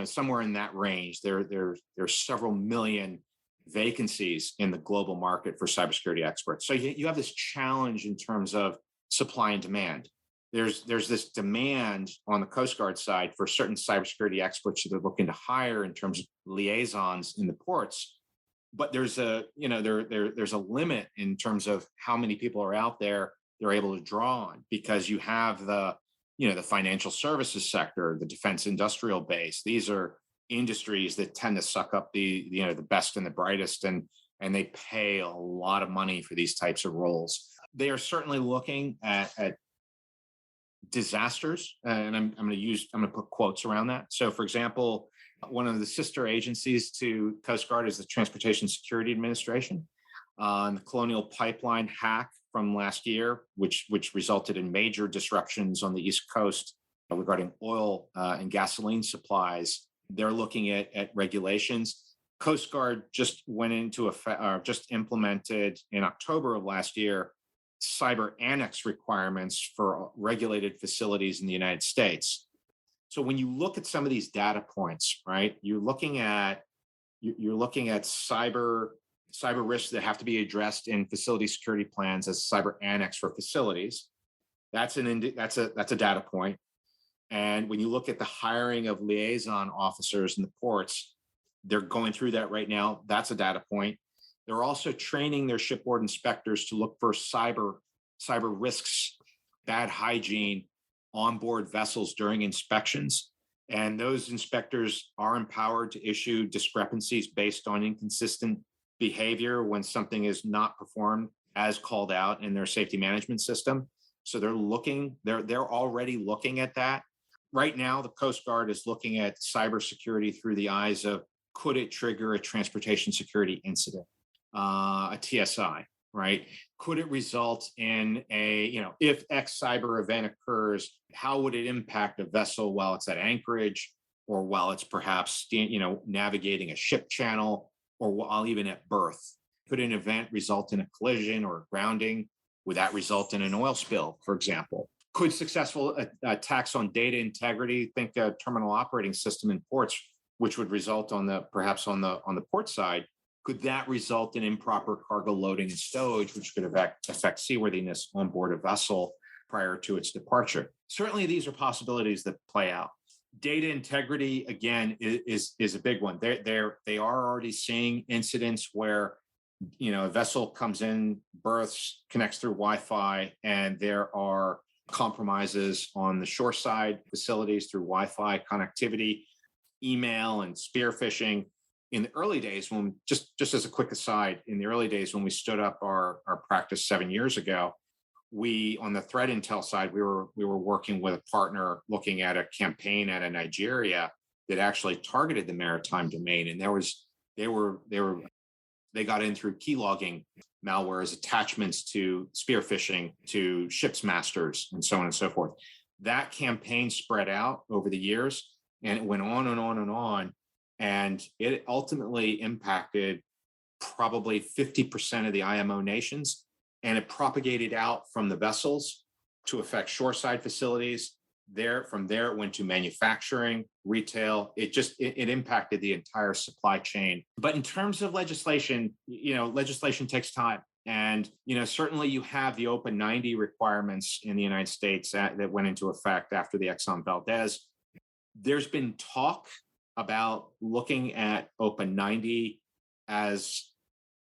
[SPEAKER 1] somewhere in that range. There's several million vacancies in the global market for cybersecurity experts. So you have this challenge in terms of supply and demand. There's this demand on the Coast Guard side for certain cybersecurity experts that they're looking to hire in terms of liaisons in the ports. But there's a limit in terms of how many people are out there they're able to draw on, because you have the financial services sector, the defense industrial base. These are industries that tend to suck up the best and the brightest, and they pay a lot of money for these types of roles. They are certainly looking at disasters, and I'm going to put quotes around that. So, for example, one of the sister agencies to Coast Guard is the Transportation Security Administration. And the Colonial Pipeline hack from last year, which resulted in major disruptions on the East Coast regarding oil and gasoline supplies. They're looking at regulations. Coast Guard just just implemented in October of last year cyber annex requirements for regulated facilities in the United States. So when you look at some of these data points, right, you're looking at cyber cyber risks that have to be addressed in facility security plans as cyber annex for facilities. That's a data point. And when you look at the hiring of liaison officers in the ports, they're going through that right now. That's a data point. They're also training their shipboard inspectors to look for cyber risks, bad hygiene on board vessels during inspections. And those inspectors are empowered to issue discrepancies based on inconsistent behavior when something is not performed as called out in their safety management system. So they're already looking at that. Right now, the Coast Guard is looking at cybersecurity through the eyes of, could it trigger a transportation security incident, a TSI, right? Could it result in if X cyber event occurs, how would it impact a vessel while it's at anchorage, or while it's perhaps, navigating a ship channel, or while even at berth? Could an event result in a collision or grounding? Would that result in an oil spill, for example? Could successful attacks on data integrity, think a terminal operating system in ports, which would result on the port side, could that result in improper cargo loading and stowage, which could affect seaworthiness on board a vessel prior to its departure? Certainly, these are possibilities that play out. Data integrity, again, is a big one. They are already seeing incidents where a vessel comes in, berths, connects through Wi-Fi, and there are compromises on the shoreside facilities through Wi-Fi connectivity, email, and spear phishing. In the early days, when just as a quick aside, in the early days when we stood up our practice 7 years ago, we, on the threat intel side, we were working with a partner looking at a campaign out of Nigeria that actually targeted the maritime domain, and they got in through keylogging malware as attachments to spear phishing to ships masters and so on and so forth. That campaign spread out over the years, and it went on and on and on. And it ultimately impacted probably 50% of the IMO nations. And it propagated out from the vessels to affect shoreside facilities. From there, it went to manufacturing, retail. It impacted the entire supply chain. But in terms of legislation, legislation takes time. And, certainly you have the Open 90 requirements in the United States that went into effect after the Exxon Valdez. There's been talk about looking at Open 90 as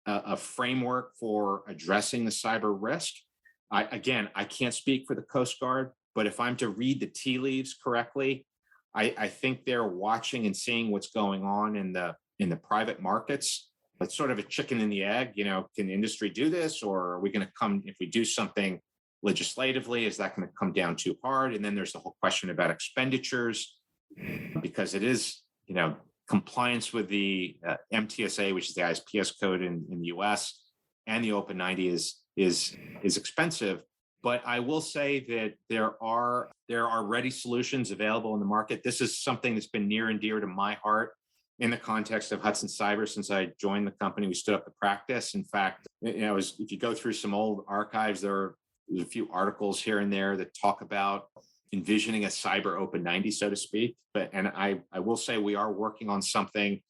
[SPEAKER 1] a framework for addressing the cyber risk. I can't speak for the Coast Guard, but if I'm to read the tea leaves correctly, I think they're watching and seeing what's going on in the private markets. It's sort of a chicken and the egg. Can the industry do this, or are we going to come, if we do something legislatively, is that going to come down too hard? And then there's the whole question about expenditures, because it is, compliance with the MTSA, which is the ISPS code in the US, and the Open 90 is expensive. But I will say that there are ready solutions available in the market. This is something that's been near and dear to my heart in the context of Hudson Cyber. Since I joined the company, we stood up the practice. In fact, if you go through some old archives, there's a few articles here and there that talk about envisioning a cyber Open 90, so to speak. And I will say we are working on something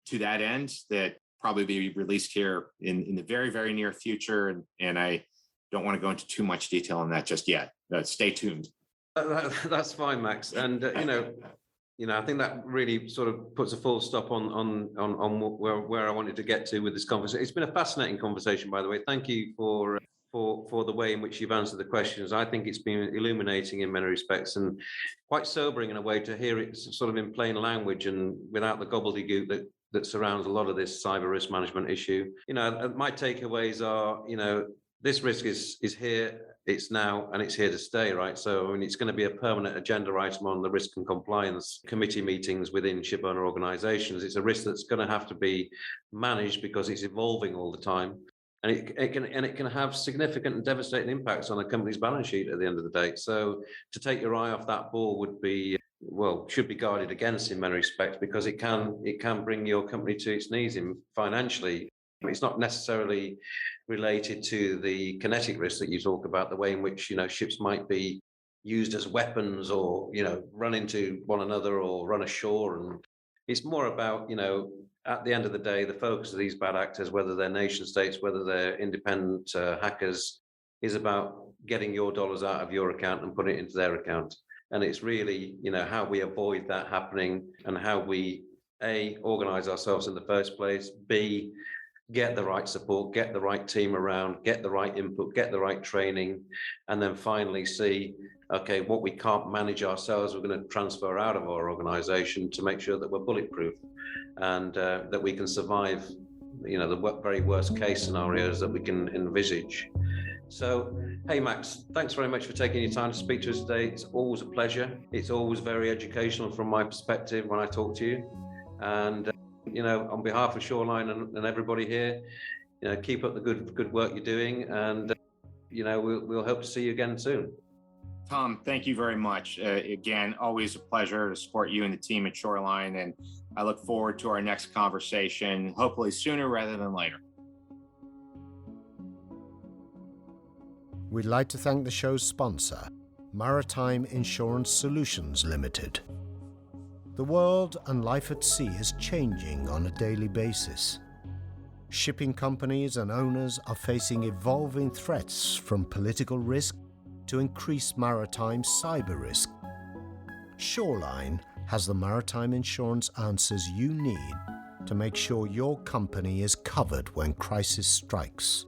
[SPEAKER 1] to that end that probably be released here in the very, very near future. And I don't want to go into too much detail on that just yet. Stay tuned.
[SPEAKER 3] That's fine, Max. And I think that really sort of puts a full stop on where I wanted to get to with this conversation. It's been a fascinating conversation, by the way. Thank you for the way in which you've answered the questions. I think it's been illuminating in many respects and quite sobering in a way to hear it sort of in plain language and without the gobbledygook that surrounds a lot of this cyber risk management issue. My takeaways are, this risk is here, it's now, and it's here to stay, right? So, it's going to be a permanent agenda item on the risk and compliance committee meetings within shipowner organizations. It's a risk that's going to have to be managed because it's evolving all the time. And it can have significant and devastating impacts on a company's balance sheet at the end of the day. So to take your eye off that ball should be guarded against in many respects, because it can bring your company to its knees financially. It's not necessarily related to the kinetic risk that you talk about, the way in which ships might be used as weapons or run into one another or run ashore, and it's more about at the end of the day, the focus of these bad actors, whether they're nation states, whether they're independent hackers, is about getting your dollars out of your account and putting it into their account. And it's really, how we avoid that happening and how we, A, organize ourselves in the first place, B, get the right support, get the right team around, get the right input, get the right training, and then finally see, okay, what we can't manage ourselves, we're going to transfer out of our organization to make sure that we're bulletproof and that we can survive, the very worst case scenarios that we can envisage. So, hey, Max, thanks very much for taking your time to speak to us today. It's always a pleasure. It's always very educational from my perspective when I talk to you. And, on behalf of Shoreline and everybody here, keep up the good work you're doing. And, we'll hope to see you again soon.
[SPEAKER 1] Tom, thank you very much. Again, always a pleasure to support you and the team at Shoreline. And I look forward to our next conversation, hopefully sooner rather than later.
[SPEAKER 2] We'd like to thank the show's sponsor, Maritime Insurance Solutions Limited. The world and life at sea is changing on a daily basis. Shipping companies and owners are facing evolving threats from political risk to increased maritime cyber risk. Shoreline has the maritime insurance answers you need to make sure your company is covered when crisis strikes.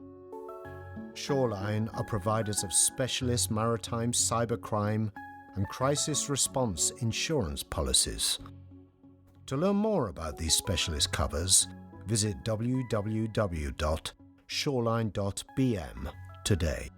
[SPEAKER 2] Shoreline are providers of specialist maritime cybercrime and crisis response insurance policies. To learn more about these specialist covers, visit www.shoreline.bm today.